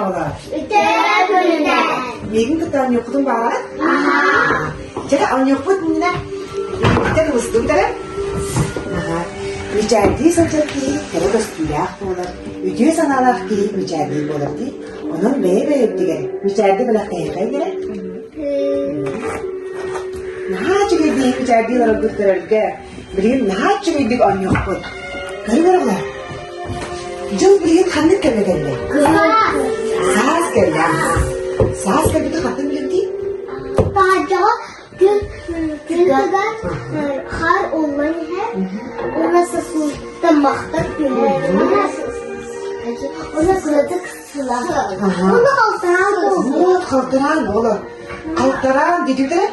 olar? Ütüye gününden. Megin kıtan yokudun bari? Aha. Çaka an yokut mine? Çaka ıstım taraf? Mücadele sanacak ki, kere ıstıyah olur. Ütüye sanalak ki, mücadele olur ki. Onun beye öptüge. Mücadele bırak kayıkay gerek. Naha çıkıydı mücadele olarak götürürge. Bileyim naha çıkıydı an yokut. Karı varılar. Jıl bileyim kanlık kelle kelle. Saas kelle. Saas kelle de katın bileyim değil. Taca gün kadar har olmayı hep ona sasında mahtak günü. Ona kıladık sıla. Onu kaldıran oldu. Kaldıran olur. Kaldıran dedi de.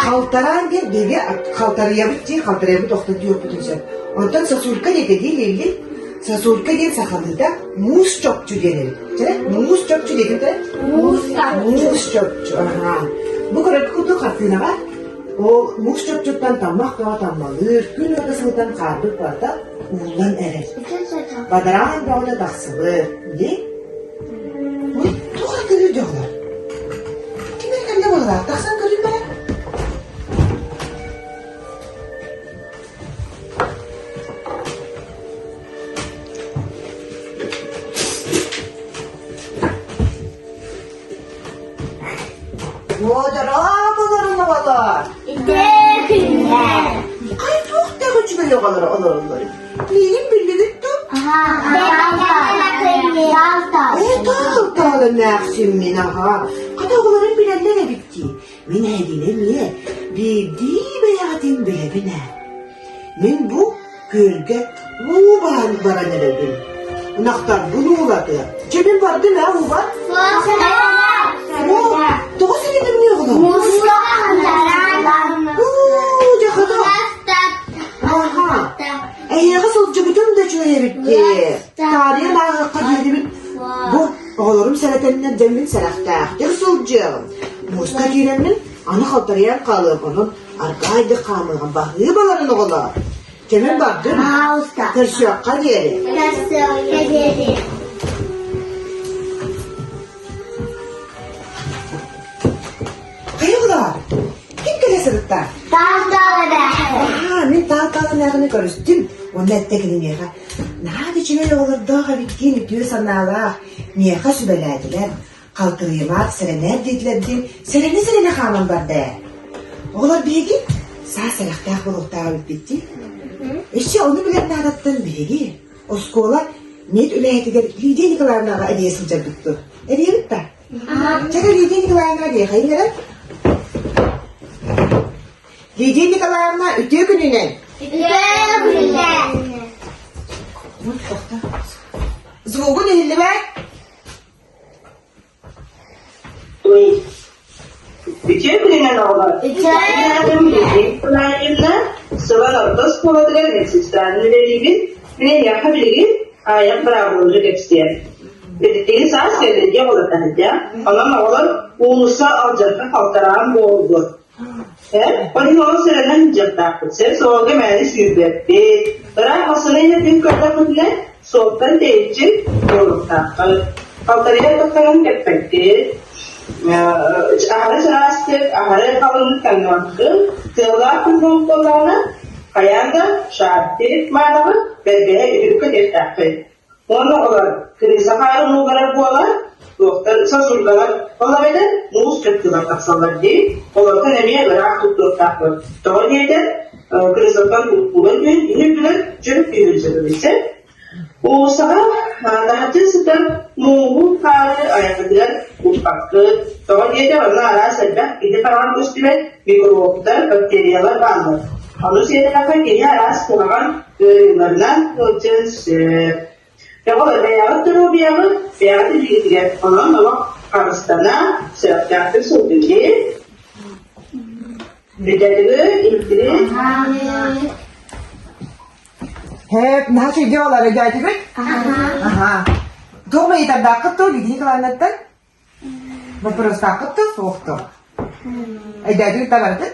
Kaldıran dedi. Kaltarayabıt okta diyor bu tüzü. Ondan sasulka dedi değil. Sasulka değil sakalıda muz çöpçü denir. Muz çöpçü dedi de. Muz çöpçü. Bu kadar kutu katına var. O muz çöpçükten tammak daha tammalır. Gün odasından kardık var da uğurlan erer. Badarağın bağlı daksılı. Ne? Bu tuğar görür diyorlar. Kimler kendine bağlar? Daksan görür mü? Badarağın bağlar. Ütüye gününden. Ay çok da güç böyle olur. Neyim bildik tu? Dağlı nefsim min aha. Kadağların bilenlere bitti. Min edilemiye. Bildi beyatin behebine. Min bu gölge bu bana neredim. Naktar bunu uladı. Cebim vardı ne bu var? Doğru senedir mi oğlum? Aha. Eğer kısılcı bütün de şuraya bitti. Tarihe lağa kadirdim. Bu oğlum seneteninden demin senakta. Kısılcı. Muska girenin ana kaltarayan kalıp onun arkaydı kamığın bahı baların oğlu. Cemil vardı mı? Kırşıyakka diyeri. Kıyıklar. Kim kere sırıkta? Men dağ nağını görüştüm. Onun ettekini neha. Nağdı çiğne olur dağa bitkin diyor sanallah. Neha sübelediler. Kaltırıymak serener dedilerdi. Serene kanun vardı. Oğlar bilgi. Sağ salakta bulukta olup bitti. İşte onu bilen nağdattın bilgi. O skola net üleyetiler Lidya Nikolayevna'ya hediye sıcak tuttu. Hediye bitti. Çaka Lidya Nikolayevna'ya diye hayır neden? Lidya Nikolayevna ütüye gününe. Звугу не бak. Üçe bilinen oğlan. Kullanıcılar sıvan orta skoladırlar sistemleri veriyimiz ne yapabiliriz? Ayak bırakılacak hepsiye. Dediğiniz saat söyleyeceğim olacak. Ama oğlan ulusal alacakta kalkaran bu oldu. Onun onu sıralayan cevaplar. Sen soğuğa mühendis yüzletti. Bırakmasını yine bir kadar bile soğuktan değişik olursa. Kalkarıya kalkaran gitmekti. Ahara sırastık, ahara kalınlık kanımakı. Tığlar kullanıp olanı hayanda şartı manalı belgeye edilip edildi. Onu olan kriza hayırlı olarak bu olan doktor sasurlar olabilir, muz kötüler taksalar değil, olanın emeğe bırak tuttuğu takır. Doğru yerde krizadan kurtulur bilir, çünkü yüzülürse. O sabah daha cesur muğu karı ayaklar ufaktı. Doğru yerde varna arasında gidip kalan üstüne mikroblar, bakteriyalar vardır. Onu seyredenler geri aras kullanan ürünlerden cins Kalau beyaz terus beyaz dilihat orang nama karstana serapkan sendiri. Bedeli ilgili. Hep nasıl diyorlar gerçekten? Aha. Doğru ya da dakika tuh di kelanatan. Berterus takut tuh waktu. Jadi kita berarti.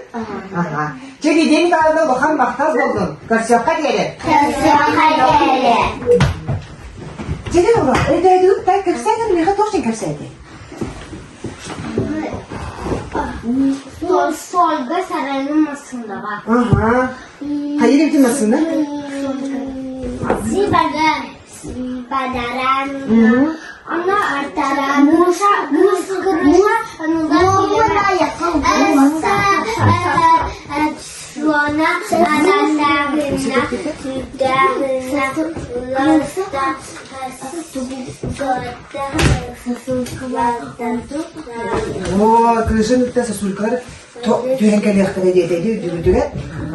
Aha. Jadi dia kalau bahkan baktas buldun. Kerja yeri. Jadi oğlan, öyle durup da köpseyden ne kadar çok köpseydi. Solda sarayın masında var. Aha. Hayır evde nasıl? Sibaran. Ana artaran. Musa kırışa. Muğla yakın. Suana. Anandağına. Oo, kırışın da sasulkar. Tühenkel yaktıra dedi, düdüre.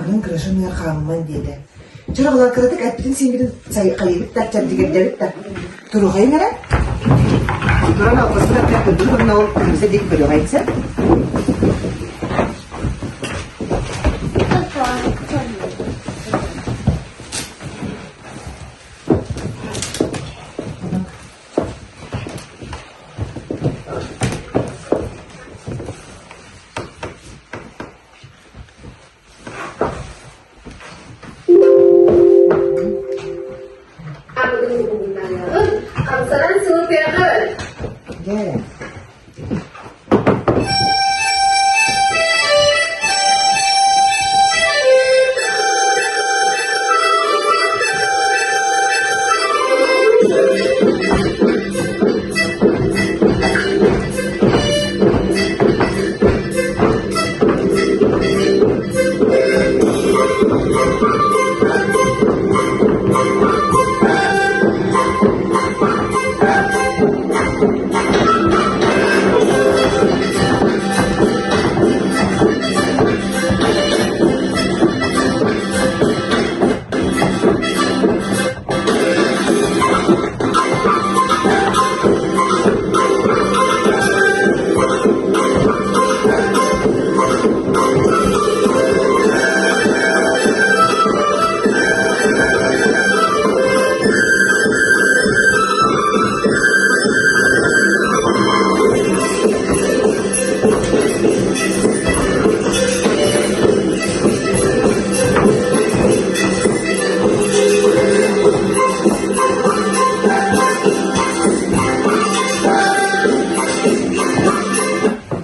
Onun kırışın yakamman dedi. Çara oğlan kırdık, ettin singirin kayıbıp da çabdı giderip de. Turu hayır nere? Turan almasına da kırdık, onun oğul kırmızı dik böyle hayırsa. Kamsaran suruh tiakan. Gel.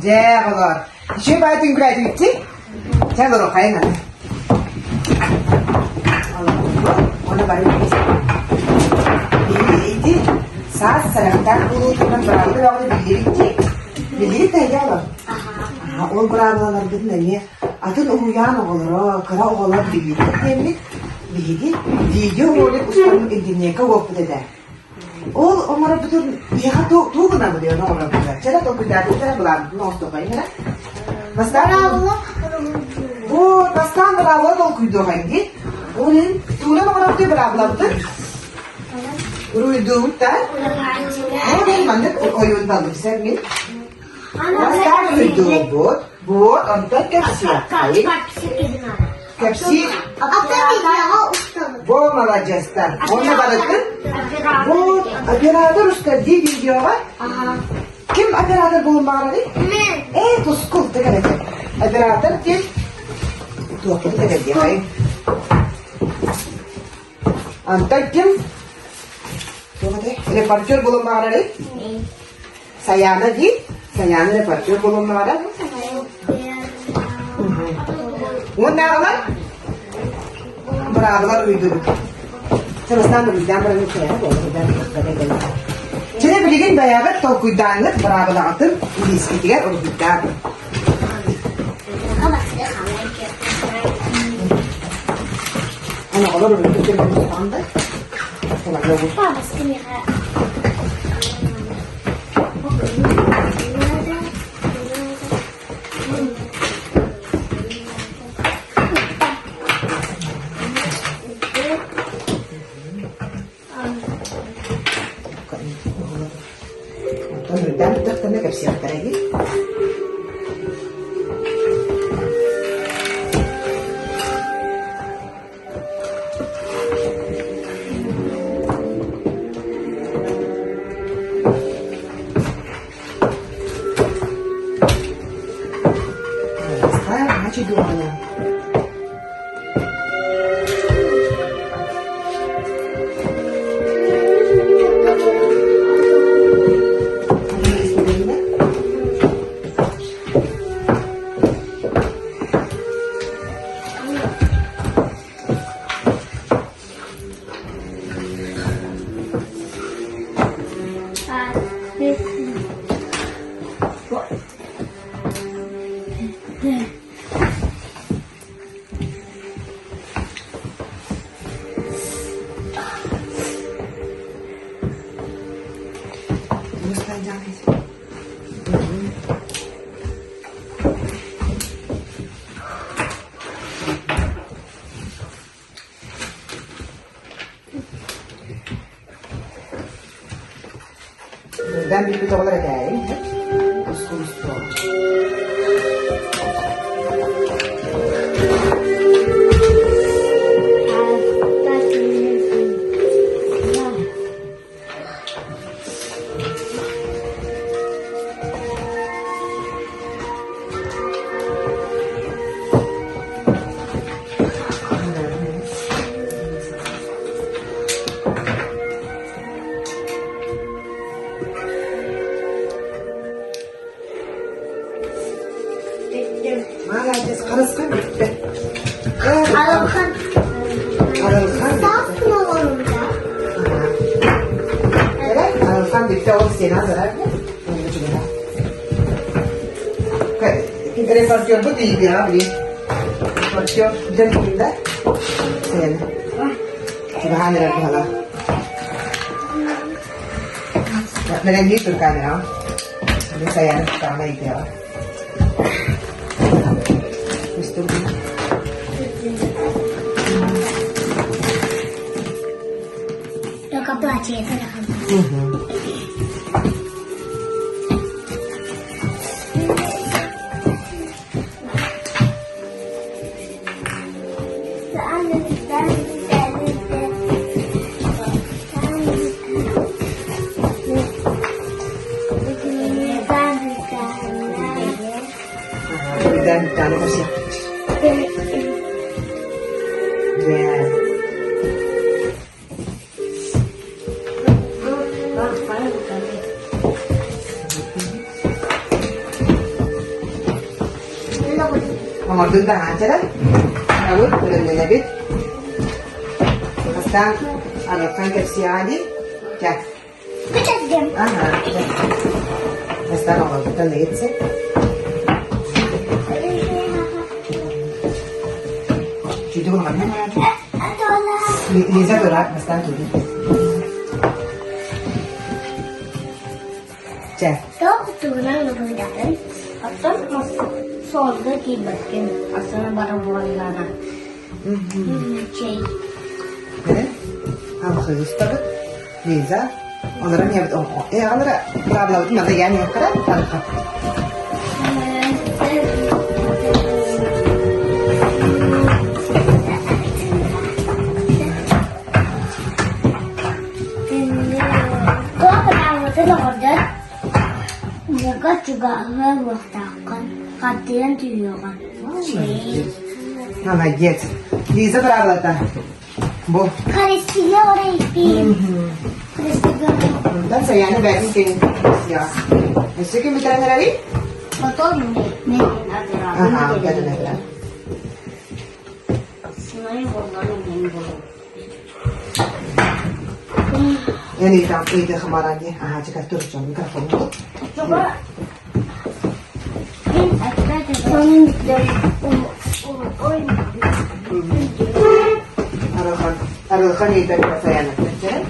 Gel oğlan. Şu bayatın gülaydı bitti. Sen de rokayın hadi. Ona bari bir bildi. Saat sarıktan kurulduğundan beraber ve onu bildi. Bildi de gel oğlan. Aha, o beraberler dedin ne? Atın uyan oğulları, kara oğullar bildi. Demlik bildi. Video oğlu ustanın ilginliğe kavuktu dedi. Ol onlara bütün ya tuğuna mı diyor ne olur burada. Çela da güzel bir bulan ne oldu kayın ne? Bastan bu bastan bravo da okuydu hangi? Onun tuğla mı diyor bravo da. Uyudu da. Ama ben mandık oyundan bir sevmi. Bastan uyudu bu. Bu ondan kapsi. Hayır. Kapsi. Bu malacastan. Ona bakın. Bu operator usta diye video var. Kim operator bulunmalı? Tuskul tekrar. Operator kim? Tuskul tekrar. Anta kim? Repertör bulunmalı. Sayana di. Sayana repertör bulunmalı. Bunlar var. Beraber uydurduk. Terusdan da bizden böyle bir şey var. Şimdi bilgin bayağı tokuydanlık beraber atın. İlişkiler onu bizden. Ana olur mu? Bir de Müslüman'da. Tamam, yok. Dan terkena kapsiyan lagi. Sekarang macam duanya. Ben bir kutu olarak geleyim. Uslu. Malades karıskan bitti. Alırken Aralkan bitti. saf mı olur da? Evet, aralkan bitti. O seni zarar mı? Kita repartiyor bu değil ya. Repartiyor jantında. Sen. Subhanallah Allah. Neden ini turkan ya? Ini saya karena itu ya. Mister. Lo kapı açıyor sana. Bir tane kasih. Güzel. Nomor tentang aja dah. Lalu boleh lebih. Sekarang ada kan kerja cek. Bitirdim. Aha. Sekarang nomor kita lihat sih. Cuci dulu mana? Liza berat, sekarang cuci. Cek. Doktorlar nubundadan atın solda kibatken asana barang-barang şey. Ne? Ama kızı tabii. Liza. Onlara niye bit? Onlara problem itu mana yani ya kadar tanpa. Kau pertama tu order. Mereka juga mengatakan kalian juga kan. Nama jet. Liza berapa dah? Bu. Karesiyle oraya gittim. Karesiyle. Dan saya ni baik mungkin ya. Mesti kita mitra lagi? Betul ni. Aha, ada lagi. Sebenarnya boleh ni boleh. Yani tam itu kemarin dia. Aha, cakap terus jangan mikrofon. Coba. Ini ada dari Aralkan itu dari saya nak cakap.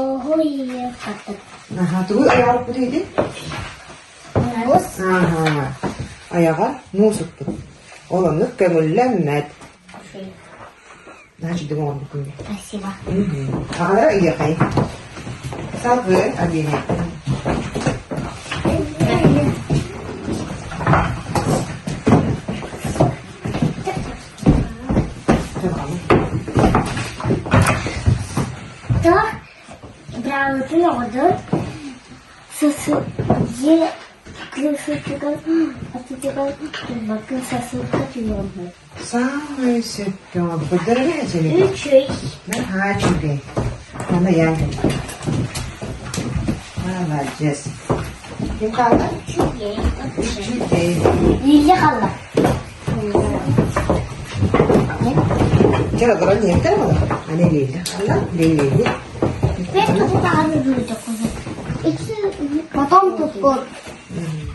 Oh iya kata. Aha, tu ayah putih itu. Terus Aha, ayah musuk tu. Oğlum kemullamet. Nah, jadi ngomong tu. kasih lah. Ada iya kai. Sabar, adanya. Tuh, berarti order sesuatu juga bakın sesuatu juga. Sama sekian betul ni jadi. Üç şey. Ben haji deh. Mana yang? Mana jes. Kim kata? Cuci. Lili kalah. Cara orang ni kan mana? Ane lili. Allah lili. Первый удар будет такой. Потом тускор.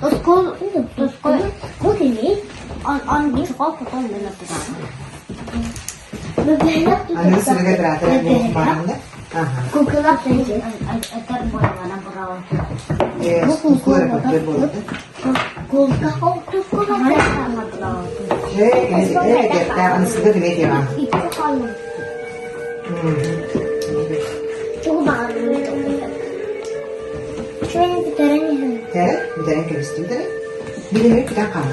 Тускор. Вот ini. On tускor потом benar benar. Benar. Anda sudah berarti mau kemarin dah? Aha. Kukulak saja. Agar boleh mana berawal. Yes, kukur apa boleh? Kukulak tускor ada sama berawal. Kita anda sudah lihat ya? Itu kalau. Cukup banget itu. Cuma yang putarannya. Ya, bicara ke situ tadi. Bila kita kamu.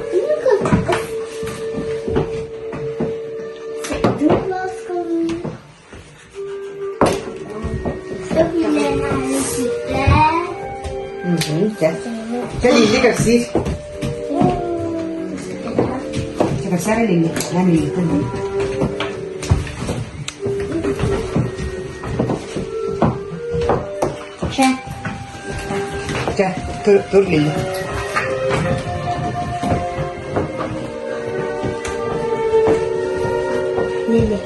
Ini kan. Sebelas kan. Sebelas kita. Ya. Jadi ini kasih. Coba cari ini, nama ini kan. Cek. Cek, tur ini. Lili.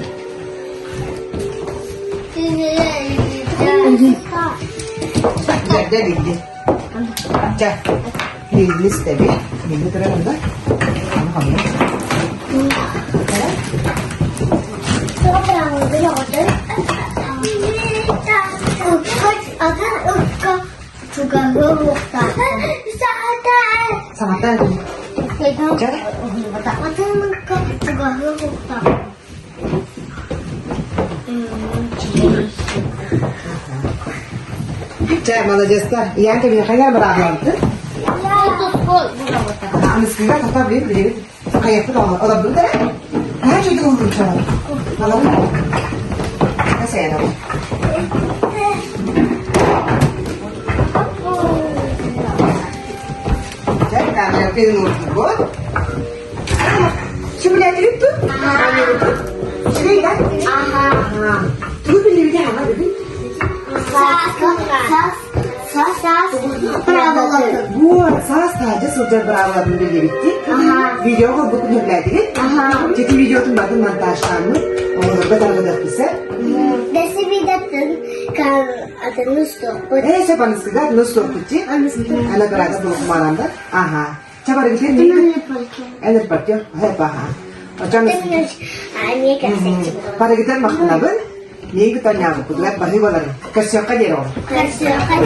Jadi ini. Cek, ini tabi, ini terus anda. Kamu. Coba berawal dulu order. Agar engkau juga berbuka. Sangat tadi. Cek. Agar engkau juga berbuka. Cek, malah jasta. Yang kita kaya berapa tu? Itu skol berapa? Anda sekarang tetap beli. Kayak tu orang betul. Nah, jadi orang betul. Kalau saya nak. Cek, kami pilih nomor. Coba lihat itu. Coba lihat. Aha. Tu pilih dia mana tu? Buat saja sudah berawal dari itu. Video ko bukan lagi. Jadi video tu baru montage kamu. Betul bisa. Desi bidatın kan adını stop. Saya panas sekali nus tu kecil. Anak berada di kemarin dah. Aha. Coba lagi ni. Enak betul. Hai bah. Macam ni. Anne kasih. Pada kita makan apa? Ni kita nyamuk. Kita bahaya balar. Kerja kerja orang. Kasih kan